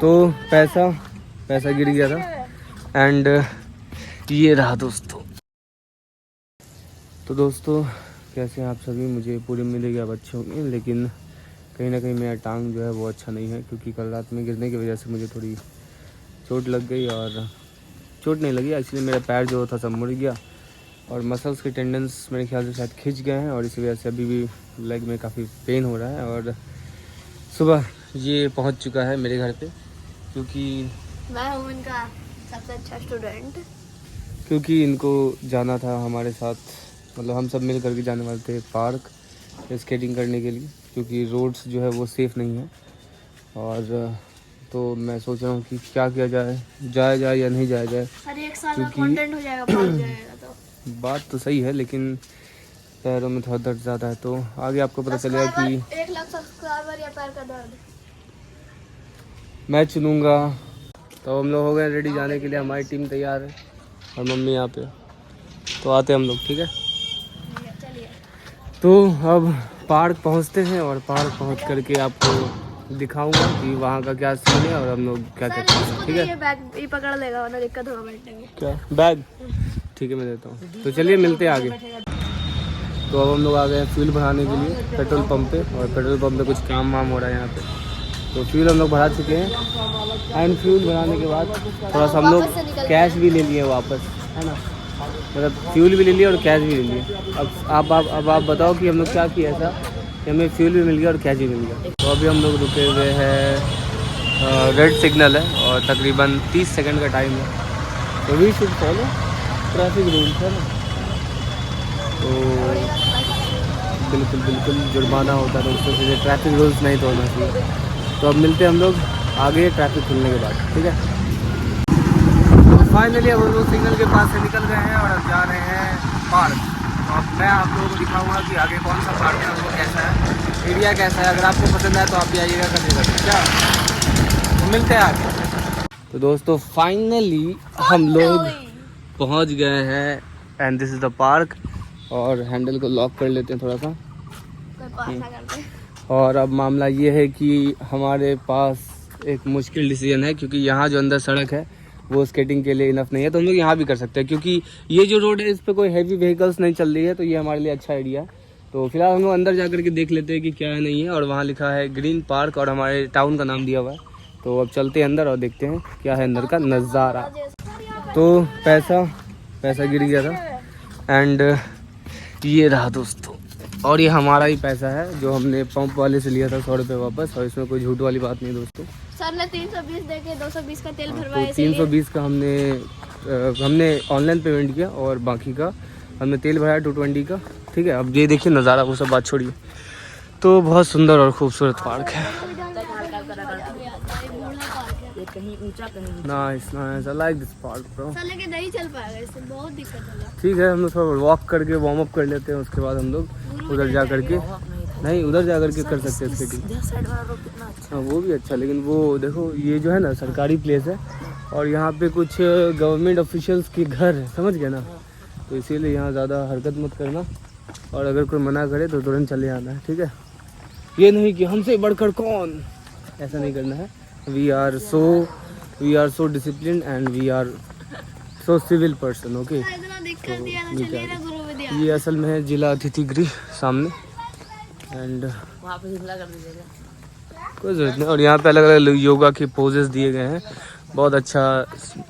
तो पैसा गिर गया था एंड ये रहा दोस्तों। तो दोस्तों कैसे हैं आप सभी, मुझे पूरी मिलेगी आप अच्छे होंगे, लेकिन कहीं ना कहीं मेरा टांग जो है वो अच्छा नहीं है, क्योंकि कल रात में गिरने की वजह से मुझे थोड़ी चोट लग गई। और चोट नहीं लगी एक्चुअली, मेरा पैर जो था सब मुड़ गया और मसल्स के टेंडेंस मेरे ख्याल से शायद खिंच गए हैं, और इसी वजह से अभी भी लेग में काफ़ी पेन हो रहा है। और सुबह ये पहुंच चुका है मेरे घर पे, क्योंकि मैं हूँ इनका सबसे अच्छा स्टूडेंट, क्योंकि इनको जाना था हमारे साथ, मतलब हम सब मिल करके जाने वाले थे पार्क स्केटिंग करने के लिए, क्योंकि रोड्स जो है वो सेफ़ नहीं है। और तो मैं सोच रहा हूँ कि क्या किया जाए या नहीं जाया जाए। अरे एक साल का कंटेंट हो जाएगा, पहुंच जाएगा। तो बात तो सही है, लेकिन पैरों में थोड़ा दर्द ज़्यादा है, तो आगे आपको पता चलेगा कि 1 लाख सब्सक्राइबर या पैर का दर्द मैं चुनूँगा। तो हम लोग हो गए रेडी जाने के लिए, हमारी टीम तैयार है और मम्मी यहाँ पे, तो आते हम लोग, ठीक है। चलिए तो अब पार्क पहुँचते हैं और पार्क पहुँच करके आपको दिखाऊंगा कि वहाँ का क्या सीन है और हम लोग क्या करते हैं, ठीक है। ये बैग ये पकड़ लेगा, वरना दिक्कत होगा बैठने में। क्या बैग? ठीक है मैं देता हूँ। तो चलिए मिलते हैं आगे। तो अब हम लोग आ गए हैं फ्यूल भराने के लिए पेट्रोल पंप पे, और पेट्रोल पंप पे कुछ काम वाम हो रहा है यहाँ पे। तो फ्यूल हम लोग भरा चुके हैं एंड फ्यूल भराने के बाद थोड़ा सा हम लोग कैश भी ले लिए वापस, है ना, मतलब फ्यूल भी ले लिया और कैश भी ले लिया। अब आप बताओ कि हम लोग क्या किया ऐसा कि हमें फ्यूल भी मिल गया और कैश भी मिल गया। तो अभी हम लोग रुके हुए हैं, रेड सिग्नल है और तकरीबन 30 सेकंड का टाइम है। तो we should follow traffic rules, है ना। तो बिल्कुल जुर्माना होता है, तो उसको सीधे ट्रैफिक रूल्स नहीं तोड़ना चाहिए। तो अब मिलते हैं हम लोग आगे ट्रैफिक खुलने के बाद, ठीक है। तो फाइनली अब हम लोग सिग्नल के पास से निकल गए हैं और अब जा रहे हैं पार्क। तो अब मैं आप लोगों को दिखाऊंगा कि आगे कौन सा पार्क है, वो कैसा है, एरिया कैसा है। अगर आपको पसंद आए तो आप भी आइएगा करिएगा, क्या। तो मिलते हैं आगे। तो दोस्तों फाइनली हम लोग पहुंच गए हैं and this is the park. और हैंडल को लॉक कर लेते हैं थोड़ा सा। और अब मामला ये है कि हमारे पास एक मुश्किल डिसीजन है, क्योंकि यहाँ जो अंदर सड़क है वो स्केटिंग के लिए इनफ नहीं है, तो हम लोग यहाँ भी कर सकते हैं, क्योंकि ये जो रोड है इस पर कोई हैवी व्हीकल्स नहीं चल रही है, तो ये हमारे लिए अच्छा आइडिया है। तो फिलहाल हम लोग अंदर जा करके देख लेते हैं कि क्या है नहीं है। और वहाँ लिखा है ग्रीन पार्क और हमारे टाउन का नाम दिया हुआ है। तो अब चलते हैं अंदर और देखते हैं क्या है अंदर का नज़ारा। तो पैसा गिर गया था एंड ये रहा दोस्तों, और ये हमारा ही पैसा है जो हमने पंप वाले से लिया था 100 रुपये वापस, और इसमें कोई झूठ वाली बात नहीं दोस्तों। सर ने 320 देके 220 का तेल तो भरवाया। 320 का हमने ऑनलाइन पेमेंट किया और बाकी का हमने तेल भराया 220 का, ठीक है। अब ये देखिए नज़ारा, वो सब बात छोड़िए। तो बहुत सुंदर और खूबसूरत पार्क है। कहीं ऊंचा कहीं nice I like this park bro. साले के नहीं चल पाएगा, इससे बहुत दिक्कत होगा। ठीक है हम लोग थोड़ा वॉक करके वार्म अप कर लेते हैं, उसके बाद हम लोग उधर जा करके उधर जा करके कर सकते हैं स्केटिंग। हाँ वो भी अच्छा, लेकिन वो देखो ये जो है ना सरकारी प्लेस है और यहाँ पे कुछ गवर्नमेंट ऑफिशियल्स के घर है, समझ गए ना। तो इसीलिए यहाँ ज़्यादा हरकत मत करना, और अगर कोई मना करे तो तुरंत चले आना है, ठीक है। ये नहीं कि हमसे बढ़कर कौन, ऐसा नहीं करना है। We are so discipline and we are so civil person, okay. ये असल में है जिला अतिथि गृह सामने, एंड वहाँ पे हिमला कर दीजिएगा, कोई ज़रूरत नहीं। और यहाँ पे अलग अलग योगा के पोजेस दिए गए हैं, बहुत अच्छा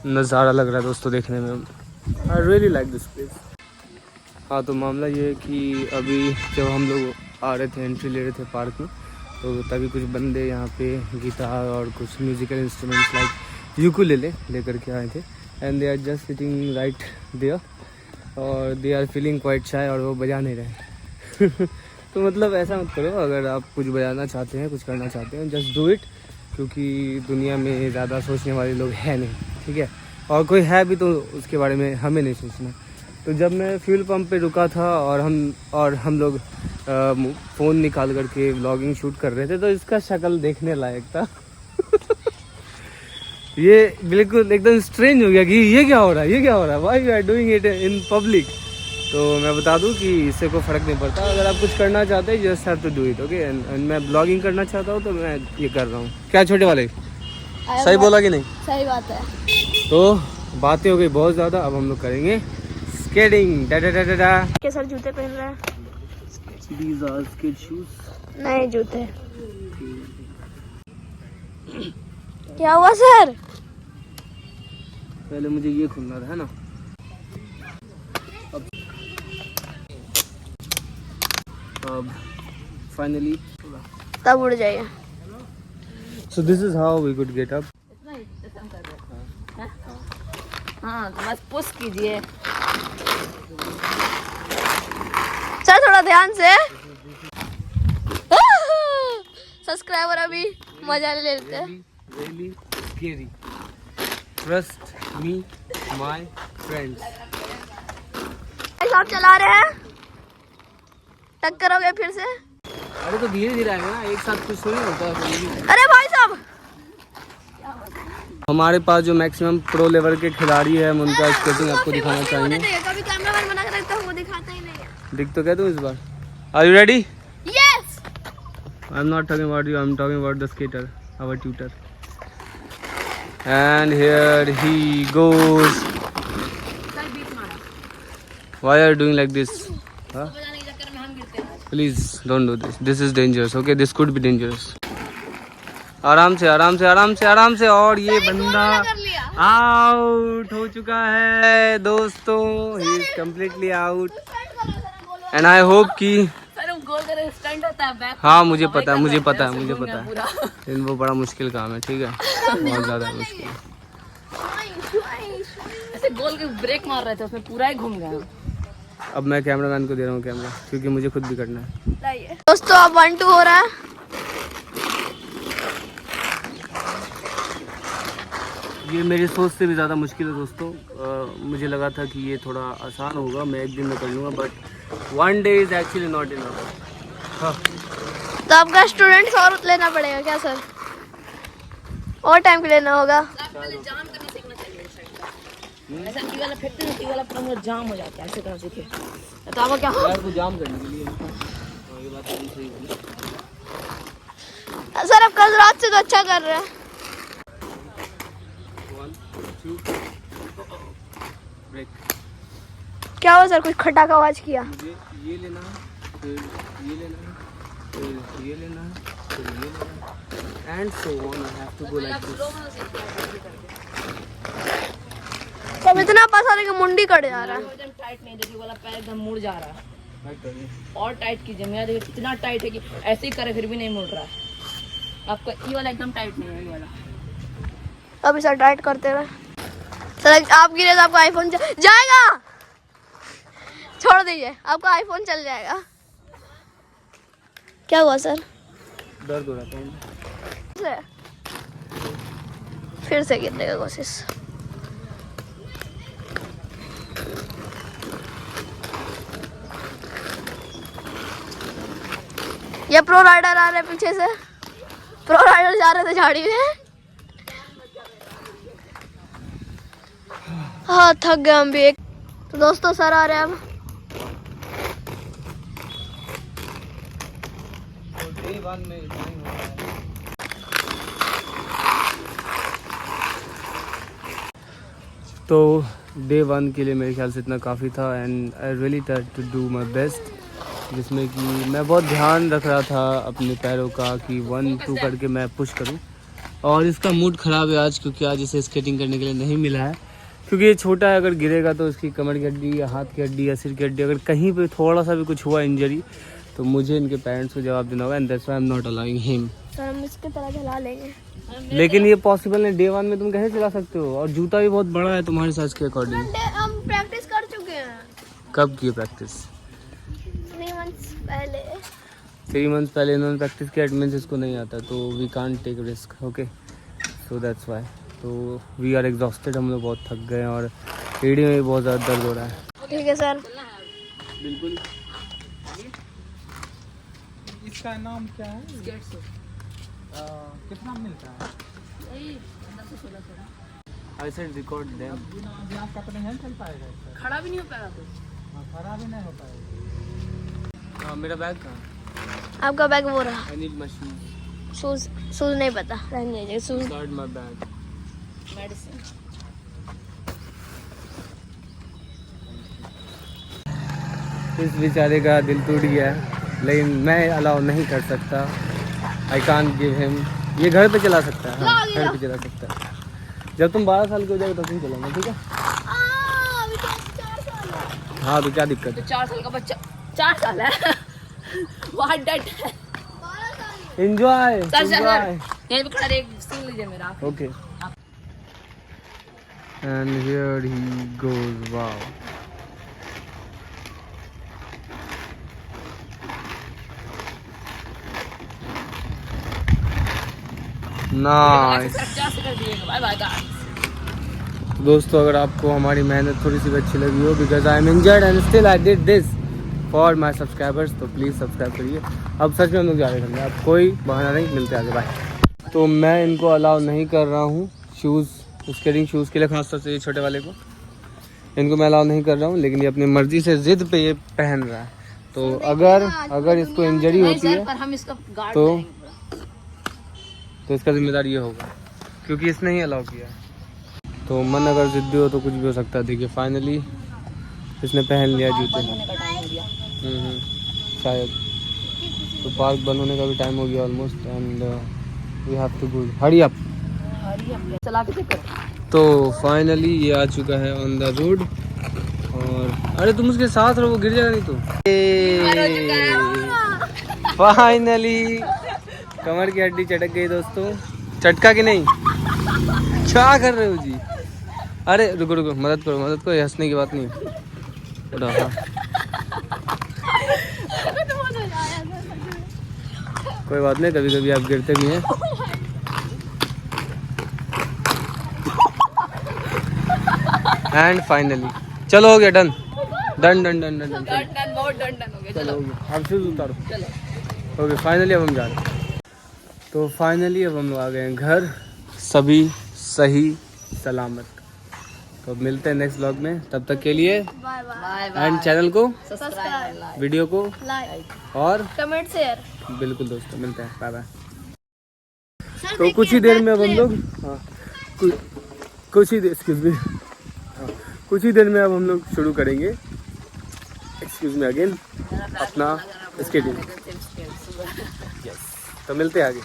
नज़ारा लग रहा है दोस्तों देखने में। I really like this place. हाँ तो मामला ये है कि अभी जब हम लोग आ रहे थे, एंट्री ले रहे थे पार्क में, तो तभी कुछ बंदे यहाँ पे गिटार और कुछ म्यूज़िकल इंस्ट्रूमेंट्स लाइक यूकुलेले लेकर के आए थे, and they are just sitting right there और they are feeling quite shy, और वो बजा नहीं रहे। तो मतलब ऐसा मत करो, अगर आप कुछ बजाना चाहते हैं, कुछ करना चाहते हैं, जस्ट डू इट, क्योंकि दुनिया में ज़्यादा सोचने वाले लोग हैं नहीं, ठीक है। और कोई है भी तो उसके बारे में हमें नहीं सोचना। तो जब मैं फ्यूल पंप पे रुका था और हम लोग फ़ोन निकाल करके व्लॉगिंग शूट कर रहे थे, तो इसका शक्ल देखने लायक था। ये बिल्कुल एकदम स्ट्रेंज हो गया कि ये क्या हो रहा है, why you are doing it in public. तो मैं बता दूं कि इससे कोई फ़र्क नहीं पड़ता, अगर आप कुछ करना चाहते हैं just have to do it, okay. And मैं ब्लॉगिंग करना चाहता हूँ तो मैं ये कर रहा हूँ। क्या छोटे वाले सही बोला कि नहीं? सही बात है। तो बातें हो गई बहुत ज़्यादा, अब हम लोग करेंगे स्केटिंग। डा डा डा डा डा। के सर जूते पहन रहे हैं? These are skate shoes. नए जूते। क्या हुआ सर? पहले मुझे ये खोलना था, है ना? अब फाइनली तब उड़ जाइए। So this is how we could get up. हाँ तो बस पुश कीजिए सर, थोड़ा ध्यान से। सब्सक्राइबर अभी मजा ले लेते हैं। Really scary. Trust me, my friends. आप चला रहे हैं, टक्कर हो गए फिर से। अरे तो धीरे धीरे आएगा ना, एक साथ कुछ थोड़ी होता है। अरे भाई साहब, हमारे पास जो मैक्सिमम प्रो लेवल के खिलाड़ी है, हम उनका स्केटिंग आपको दिखाना चाहेंगे। कभी कैमरामैन बना के रखता हूँ, वो दिखाता ही नहीं है। दिख तो क्या तुम इस बार? Are you ready? Yes. I'm not talking about you. I'm talking about the skater, our tutor. And here he goes. Why are you doing like this? Huh? Please don't do this. This is dangerous. Okay, this could be dangerous. आराम से आराम से आराम से आराम से। और ये बंदा आउट हो चुका है दोस्तों। He is completely out. And I hope कि हाँ मुझे पता है, मुझे पता है, मुझे पता है। लेकिन वो बड़ा मुश्किल काम है, ठीक है, बहुत ज़्यादा मुश्किल। ऐसे गोल के ब्रेक मार रहे थे, उसमें पूरा ही घूम गया। अब मैं कैमरामैन को दे रहा हूँ कैमरा, क्योंकि मुझे खुद भी करना है। दोस्तों अब 1-2 हो रहा है। ये मेरी सोच से भी ज़्यादा मुश्किल है दोस्तों। मुझे लगा था कि ये थोड़ा आसान होगा, मैं एक दिन में कर लूँगा, but 1 day is actually not enough. हाँ तो आपका स्टूडेंट्स और लेना पड़ेगा क्या सर? और टाइम के लेना होगा। ऐसा टी वाला फेंकते हैं, टी वाला पूरा जाम हो जाता है, ऐसे करना सीखे। तो आपको क्या यार को जाम करने के लिए ये बात तो सही है। सर आप कल रात से तो अच्छा कर रहे हैं। 1 2 ब्रेक। क्या हुआ सर, कुछ खटाखा आवाज किया? मुझे ये लेना है, फिर ये लेना है, फिर ये लेना है, फिर ये लेना है, and so on. I have to go like this. सब इतना पसंद है कि मुंडी कट जा रहा है। एकदम टाइट नहीं, देखिए वाला पैर एकदम मुड़ जा रहा है। और टाइट कीजिए, मेरा देखिए इतना टाइट है कि ऐसे ही करे फिर भी नहीं मुड़ रहा है। आपका ये वाला एकदम टाइट नहीं है, ये वाला। अभी सर टाइट करते रहे सर। आप गिरे तो आपका आईफोन जाएगा। छोड़ दीजिए, आपका आईफोन चल जाएगा। क्या हुआ सर? दर्द हो रहा था। फिर से गिरने का कोशिश। ये प्रो राइडर आ रहे हैं पीछे से। प्रो राइडर जा रहे थे झाड़ी में। हाँ थक गए हम भी। एक तो दोस्तों सर आ रहे हैं अब। तो डे 1 के लिए मेरे ख्याल से इतना काफ़ी था, and I really tried to do my best, जिसमें कि मैं बहुत ध्यान रख रहा था अपने पैरों का कि 1-2 करके मैं पुश करूं। और इसका मूड ख़राब है आज, क्योंकि आज इसे स्केटिंग करने के लिए नहीं मिला है, क्योंकि ये छोटा है। अगर गिरेगा तो उसकी कमर की हड्डी या हाथ की हड्डी या सिर की हड्डी, अगर कहीं पे थोड़ा सा भी कुछ हुआ इंजरी, तो मुझे इनके पेरेंट्स को जवाब देना होगा, and that's why I am not allowing him. Sir हम इसके तरह चला लेंगे। लेकिन ये पॉसिबल नहीं, डे 1 में तुम कैसे चला सकते हो? और जूता भी बहुत बड़ा है तुम्हारे साइज के अकॉर्डिंग। हम प्रैक्टिस कर चुके हैं। कब की प्रैक्टिस? 3 मंथ्स पहले। 3 मंथ पहले इन्होंने प्रैक्टिस किया। एडमिन इसको नहीं आता, तो we can't take risk. Okay, so that's why. तो वी आर एग्जॉस्टेड, हम लोग बहुत थक गए हैं और एड़ी में भी बहुत ज़्यादा दर्द हो रहा है। ठीक है सर। बिल्कुल। इसका नाम क्या है? कितना मिलता है? I said record them. अभ्यास का तो नहीं चल पाएगा इसका। खड़ा भी नहीं हो पाएगा कुछ। हाँ, खड़ा भी नहीं हो पाएगा। हाँ, मेरा बैग कहाँ? आपका बैग वो रहा। I need machine. Shoes shoes नहीं पता, रहने दीजिए shoes. Inside my bag. Medicine. इस बेचारे का दिल टूट गया, लेकिन मैं अलाउ नहीं कर सकता। I can't give him. ये घर पे चला सकता है, हाँ, घर पे चला सकता है। जब तुम 12 साल के हो जाएगा तब तुम चलाऊंगा, ठीक है? अभी तो 4 साल है। हाँ तो क्या दिक्कत तो है? 4 साल का बच्चा 4 साल है। व्हाट दैट है? 12 साल है। एंजॉय सर यहीं पे खड़ा रहे, एक सीन लीजिए मेरा। Okay. And here he goes, wow. Nice. Bye bye guys. दोस्तों अगर आपको हमारी मेहनत थोड़ी सी भी अच्छी लगी हो, because I am injured and still I did this for my subscribers, तो प्लीज़ सब्सक्राइब करिए। अब सच में हम लोग जा रहे हैं, अब कोई बहाना नहीं, मिलते आगे, बाय। तो मैं इनको अलाउ नहीं कर रहा हूँ शूज़, स्केटिंग शूज़ के लिए, खासतौर से ये छोटे वाले को इनको मैं अलाउ नहीं कर रहा हूँ, लेकिन ये अपनी मर्जी से ज़िद पे ये पहन रहा है। तो अगर इसको इंजरी नहीं होती सर, है पर हम इसका गार्ड तो- करेंगे पूरा। तो इसका जिम्मेदार ये होगा, क्योंकि इसने ही अलाउ किया। तो मन अगर जिद्दी हो तो कुछ भी हो सकता है। देखिए फाइनली इसने पहन लिया जूते। बंद होने का टाइम हो गया। शायद तो पार्क बंद होने का भी टाइम हो गया almost, and we have to go, hurry up. चला के देखो। तो फाइनली ये आ चुका है ऑन द रोड, और अरे तुम उसके साथ रहो, वो गिर जाएगा नहीं तो। फाइनली कमर की हड्डी चटक गई दोस्तों। चटका कि नहीं? क्या कर रहे हो जी? अरे रुको रुको, मदद करो, ये हंसने की बात नहीं है। उठाओ, हाँ। कोई बात नहीं, कभी कभी आप गिरते भी हैं। एंड फाइनली चलो हो गया, done done done done done done done बहुत डन हो गया। चलो चलो हो गया। अब शूज उतारो। चलो। ओके फाइनली अब हम जा रहे हैं। तो फाइनली अब हम लोग आ गए हैं घर, सभी सही सलामत। तो अब मिलते हैं नेक्स्ट व्लॉग में, तब तक के लिए bye bye. Bye bye. And channel को, सब्सक्राइब। वीडियो को, लाइक और कमेंट शेयर। बिल्कुल दोस्तों मिलते हैं, बाय बाय। सर तो कुछ ही देर में अब हम लोग, हाँ, कुछ ही देर, एक्सक्यूज मी, कुछ ही देर में अब हम लोग शुरू करेंगे, एक्सक्यूज मी अगेन, अपना स्केटिंग। यस, तो मिलते हैं आगे।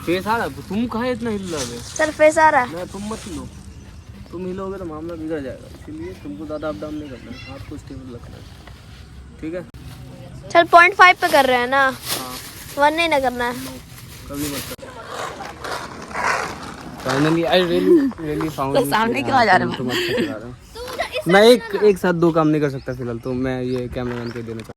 फेस आ रहा है, तुम कहाँ इतना हिल रहे हो? सर फेस आ रहा है। मैं, तुम मत हिलो, तुम हिलोगे तो मामला बिगड़ जाएगा, इसीलिए तुमको ज़्यादा अप डाउन नहीं करना है, आपको स्टेबल रखना है, ठीक है? सर 0.5 पे कर रहे हैं ना, हाँ 1 नहीं ना करना है। कभी मत। फाइनली आई रियली फाउंड, तो सामने क्यों आ जा रहे हो? मैं एक साथ 2 काम नहीं कर सकता फिलहाल, तो मैं ये कैमरामैन को देना चाहता हूँ।